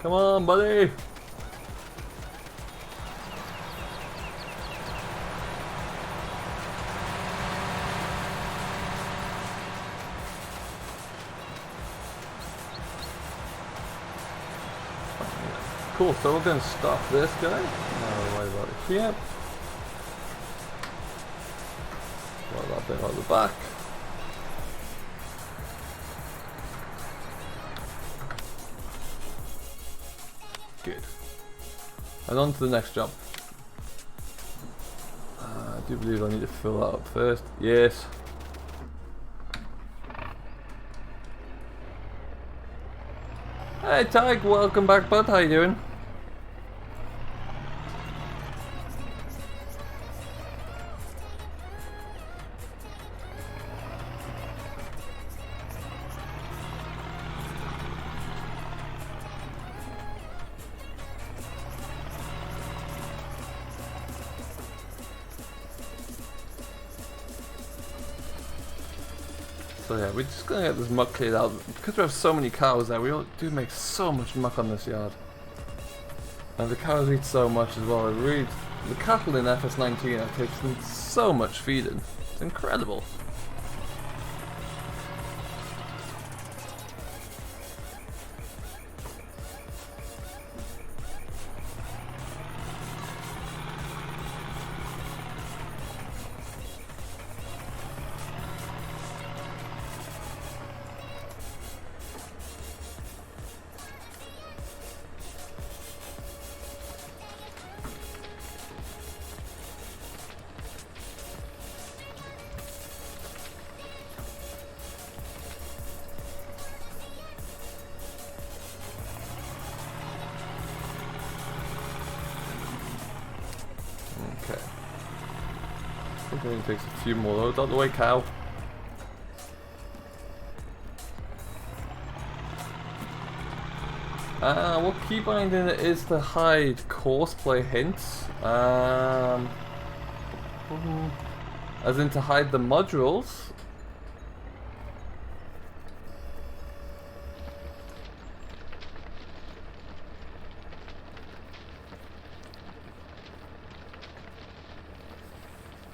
Come on, buddy! Cool, so we're going to stop this guy. No worry about it here. Throw that bit out the back. Good. And on to the next job. I do believe I need to fill that up first. Yes. Hey Tig, welcome back, bud. How you doing? So yeah, we're just gonna get this muck cleared out. Because we have so many cows there, we do make so much muck on this yard. And the cows eat so much as well. The cattle in FS19 are taking so much feeding. It's incredible. think it only takes a few more loads. Out the way, cow. What keybinding it is to hide courseplay hints. As in to hide the modules.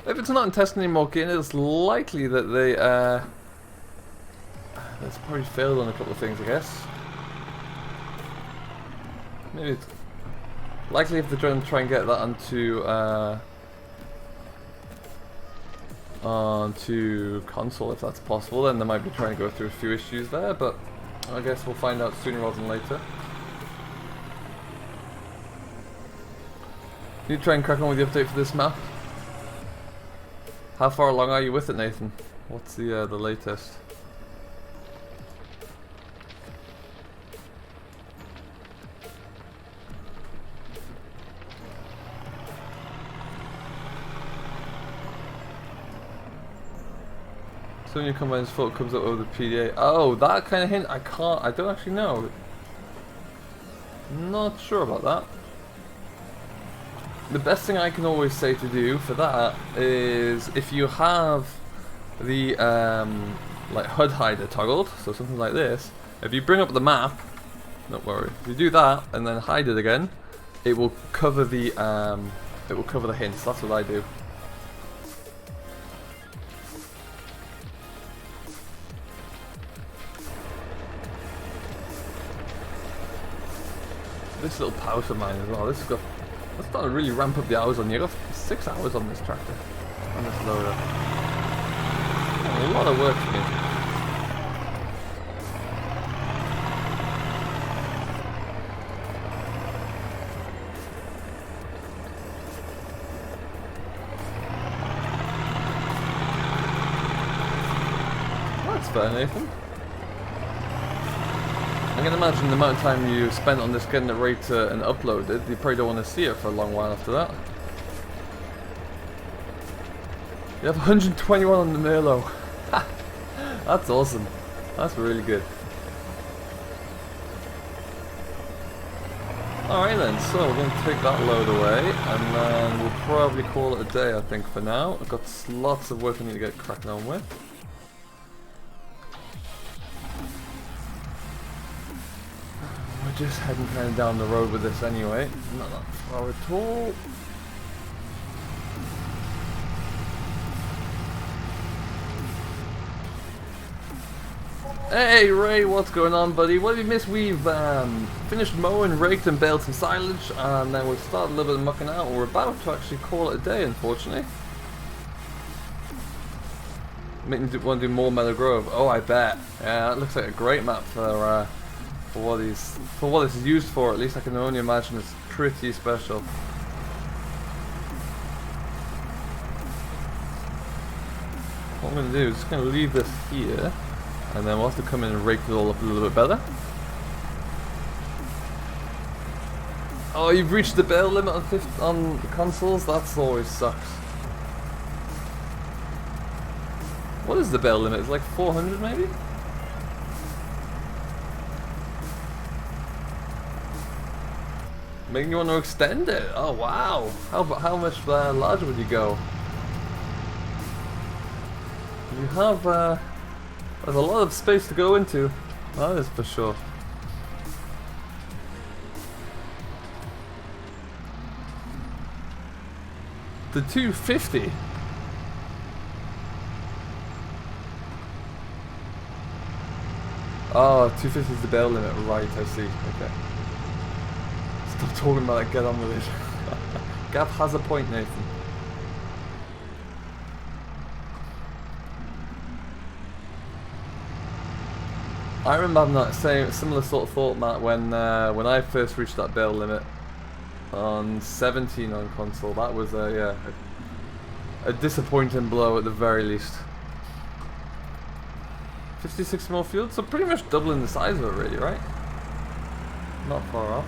If it's not in testing anymore, it's likely that they that's probably failed on a couple of things, I guess. Maybe it's likely if they're trying to get that onto console, if that's possible, then they might be trying to go through a few issues there, but I guess we'll find out sooner rather than later. You try and crack on with the update for this map. How far along are you with it, Nathan? What's the latest? So when you come by this photo comes up over the PDA. Oh, that kind of hint? I don't actually know. Not sure about that. The best thing I can always say to do for that is if you have the like HUD hider toggled, so something like this, if you bring up the map, don't worry, if you do that and then hide it again, it will cover the hints. That's what I do. This little pouch of mine as well. This has got. Let's start to really ramp up the hours on you. I've got 6 hours on this tractor, on this loader. A lot of work for me. That's fair, Nathan. I can imagine the amount of time you spent on this getting it ready to and uploaded, you probably don't want to see it for a long while after that. You have 121 on the Milo. That's awesome. That's really good. Alright then, so we're going to take that load away and then we'll probably call it a day, I think, for now. I've got lots of work I need to get cracking on with. Just heading kind of down the road with this anyway. Not that far at all. Hey Ray, what's going on, buddy? What have you missed? We've finished mowing, raked and baled some silage, and then we've started a little bit of mucking out. We're about to actually call it a day, unfortunately. Making me want to do more Meadow Grove. Oh, I bet. Yeah, that looks like a great map for what it's used for. At least I can only imagine it's pretty special. What I'm going to do is just going to leave this here, and then we'll have to come in and rake it all up a little bit better. Oh, you've reached the bale limit on the consoles? That always sucks. What is the bale limit? It's like 400 maybe? Making you want to extend it? Oh wow! How much larger would you go? You have there's a lot of space to go into. That is for sure. The 250. Oh, 250 is the bale limit, right? I see. Okay. Stop talking about it, get on with it. Gav has a point, Nathan. I remember having that similar sort of thought, Matt, when I first reached that bale limit on 17 on console. That was a disappointing blow at the very least. 56 more fuel, so pretty much doubling the size of it, really, right? Not far off.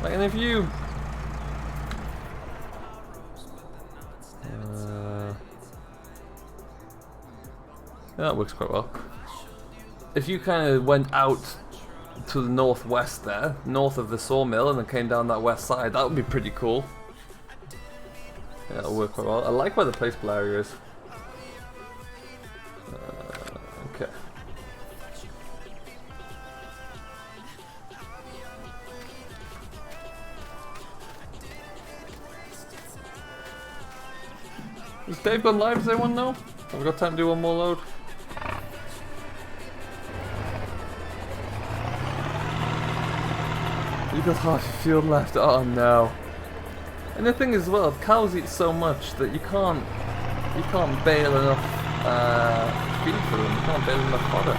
Like, and if you... that works quite well. If you kind of went out to the northwest there, north of the sawmill, and then came down that west side, that would be pretty cool. Yeah, that'll work quite well. I like where the placeable area is. Okay. Is Dave gone live? Does anyone know? Have we got time to do one more load? You got half your field left. Oh no. And the thing is, as well, cows eat so much that you can't bale enough feed for them. You can't bale enough fodder.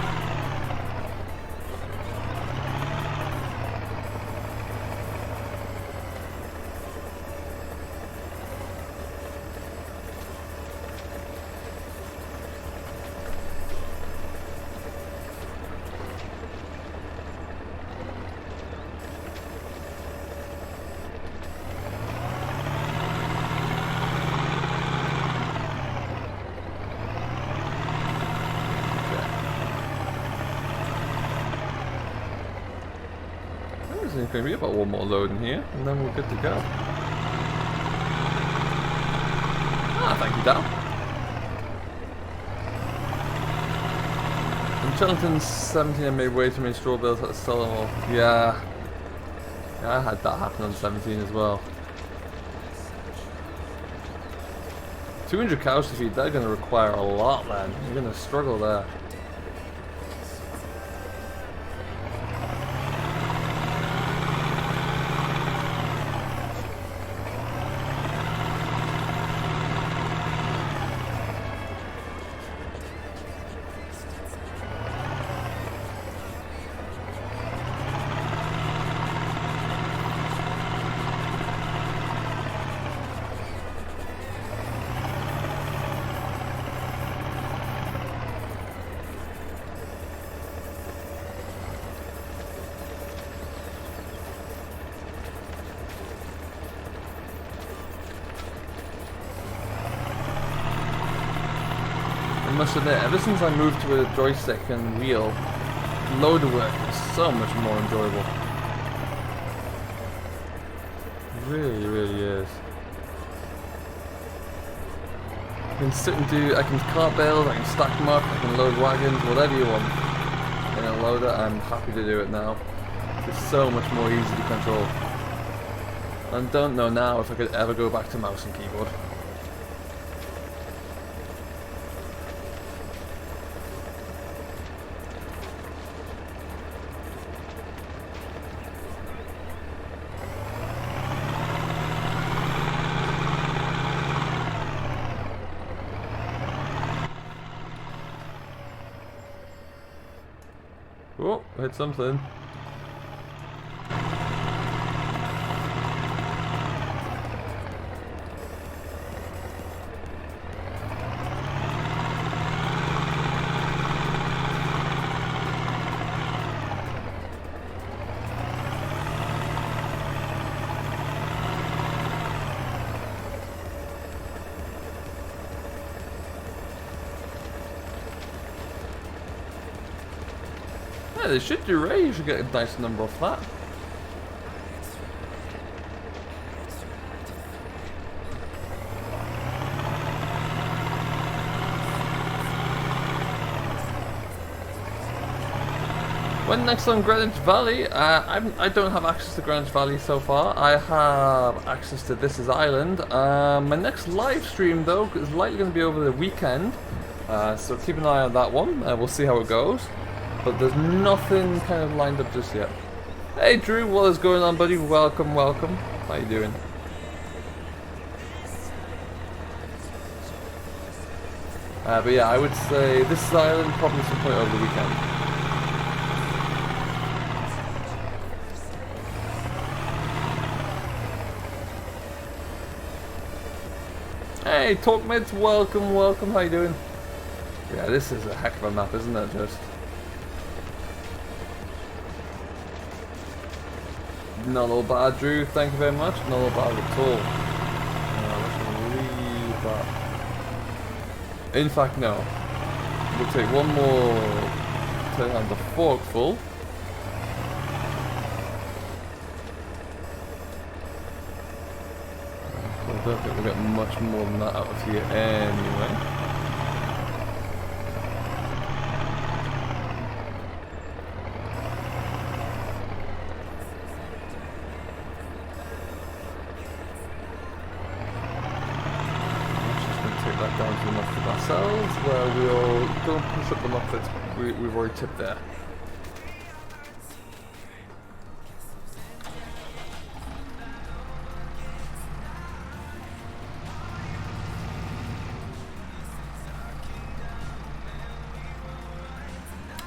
There's going to be about one more load in here, and then we're good to go. Ah, thank you, Dal. In Cheltenham 17, I made way too many straw bales, had to sell them all. Yeah, I had that happen on 17 as well. 200 cows to feed, they're going to require a lot, man. You're going to struggle there. I must admit, ever since I moved to a joystick and wheel, loader work is so much more enjoyable. It really, really is. I can sit and do, I can cart bales, I can stack them up, I can load wagons, whatever you want. In a loader, I'm happy to do it now. It's so much more easy to control. I don't know now if I could ever go back to mouse and keyboard. Oh, hit something. Yeah, they should do Ray. You should get a nice number off that. When next on Greenwich Valley, I don't have access to Greenwich Valley so far. I have access to This Is Island. My next live stream though is likely going to be over the weekend, so keep an eye on that one. We'll see how it goes. But there's nothing kind of lined up just yet. Hey Drew, what is going on, buddy? Welcome, welcome. How you doing? But yeah, I would say This Is Island probably some point over the weekend. Hey Talkmates, welcome, welcome. How you doing? Yeah, this is a heck of a map, isn't it? Just Not all bad, Drew. Thank you very much. Not all bad at all. Let's leave that. In fact, no. We'll take one more telehandler forkful. I don't think we'll get much more than that out of here anyway. Down to the muck of ourselves, where we'll go and push up the muck that we've already tipped there.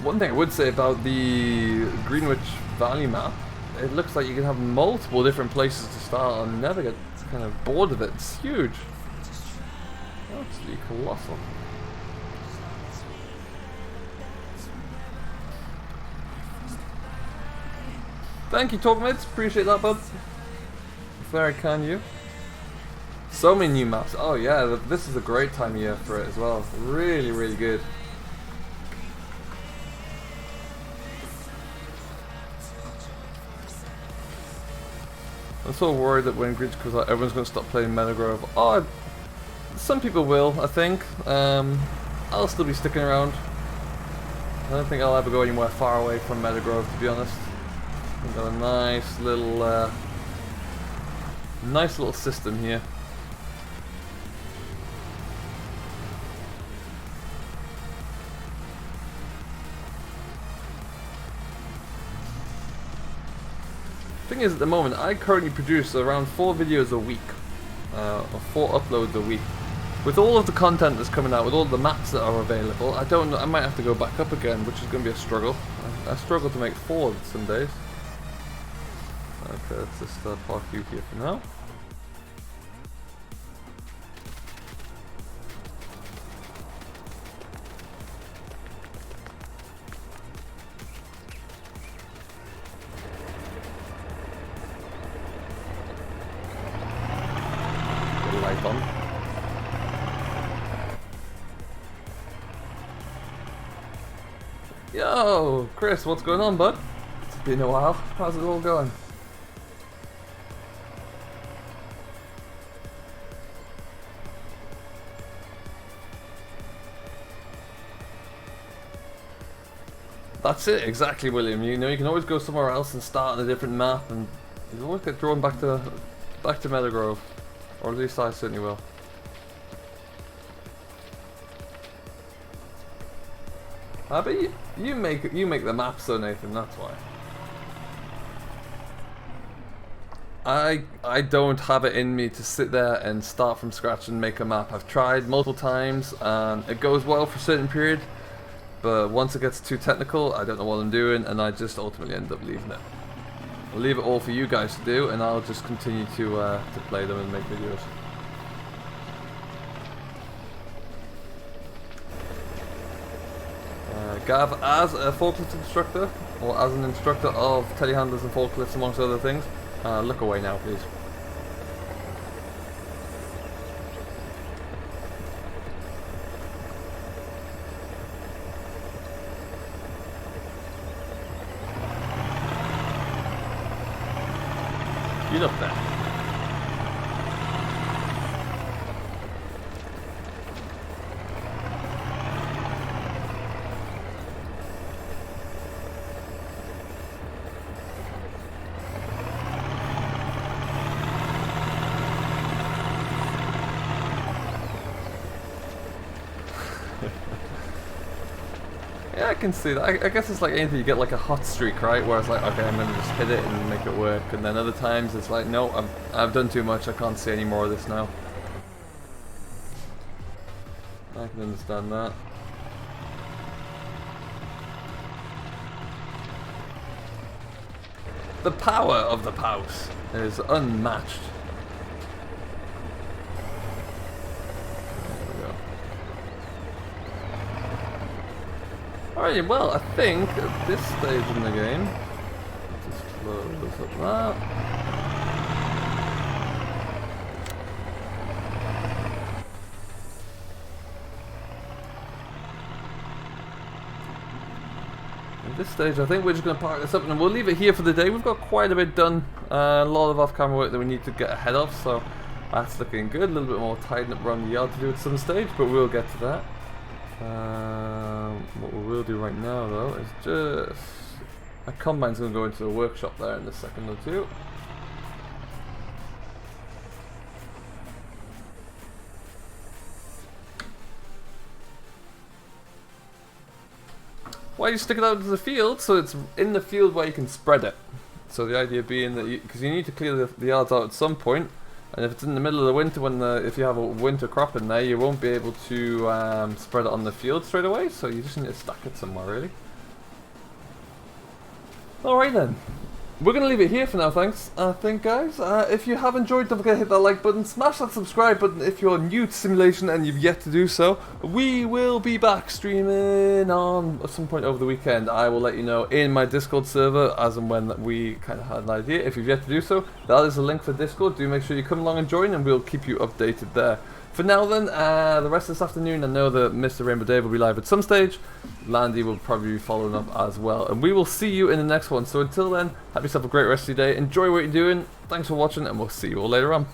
One thing I would say about the Greenwich Valley map, it looks like you can have multiple different places to start and never get kind of bored of it. It's huge. Absolutely colossal. Thank you, Talkmates. Appreciate that, bud. Very kind of you. So many new maps. Oh yeah, this is a great time of year for it as well. Really, really good. I'm so worried that when Grinch comes out, everyone's going to stop playing Meadow Grove. Oh, some people will, I think. I'll still be sticking around. I don't think I'll ever go anywhere far away from Meadow Grove, to be honest. We've got a nice little system here. Thing is, at the moment, I currently produce around 4 videos a week, or 4 uploads a week. With all of the content that's coming out, with all the maps that are available, I don't know, I might have to go back up again, which is going to be a struggle. I struggle to make 4 some days. Okay, let's just park you here for now. Put a light on. Yo, Chris, what's going on, bud? It's been a while. How's it all going? That's it, exactly, William. You know, you can always go somewhere else and start on a different map, and you always get drawn back to Meadow Grove, or at least I certainly will. But you make the maps though, Nathan. That's why. I don't have it in me to sit there and start from scratch and make a map. I've tried multiple times, and it goes well for a certain period. But once it gets too technical, I don't know what I'm doing, and I just ultimately end up leaving it. I'll leave it all for you guys to do, and I'll just continue to play them and make videos. Gav, as a forklift instructor, or as an instructor of telehandlers and forklifts amongst other things, look away now, please. You look there. Yeah, I can see that. I guess it's like anything, you get like a hot streak, right? Where it's like, okay, I'm gonna just hit it and make it work. And then other times it's like, no, I've done too much, I can't see any more of this now. I can understand that. The power of the Pouse is unmatched. Alright, well, I think at this stage in the game, just Close up that. At this stage, I think we're just going to park this up and we'll leave it here for the day. We've got quite a bit done. A lot of off-camera work that we need to get ahead of, so that's looking good. A little bit more tidying up around the yard to do at some stage, but we'll get to that. What we will do right now, though, is just... My combine's going to go into the workshop there in a second or two. Why you stick it out into the field so it's in the field where you can spread it. So the idea being that because you need to clear the yards out at some point, and if it's in the middle of the winter, if you have a winter crop in there, you won't be able to spread it on the field straight away. So you just need to stack it somewhere, really. All right then. We're going to leave it here for now, thanks. I think, guys, if you have enjoyed, don't forget to hit that like button, smash that subscribe button if you're new to Simulation and you've yet to do so. We will be back streaming on at some point over the weekend. I will let you know in my Discord server as and when we kind of had an idea. If you've yet to do so, that is a link for Discord. Do make sure you come along and join and we'll keep you updated there. For now then, the rest of this afternoon, I know that Mr. Rainbow Dave will be live at some stage. Landy will probably be following up as well. And we will see you in the next one. So until then, have yourself a great rest of your day. Enjoy what you're doing. Thanks for watching and we'll see you all later on.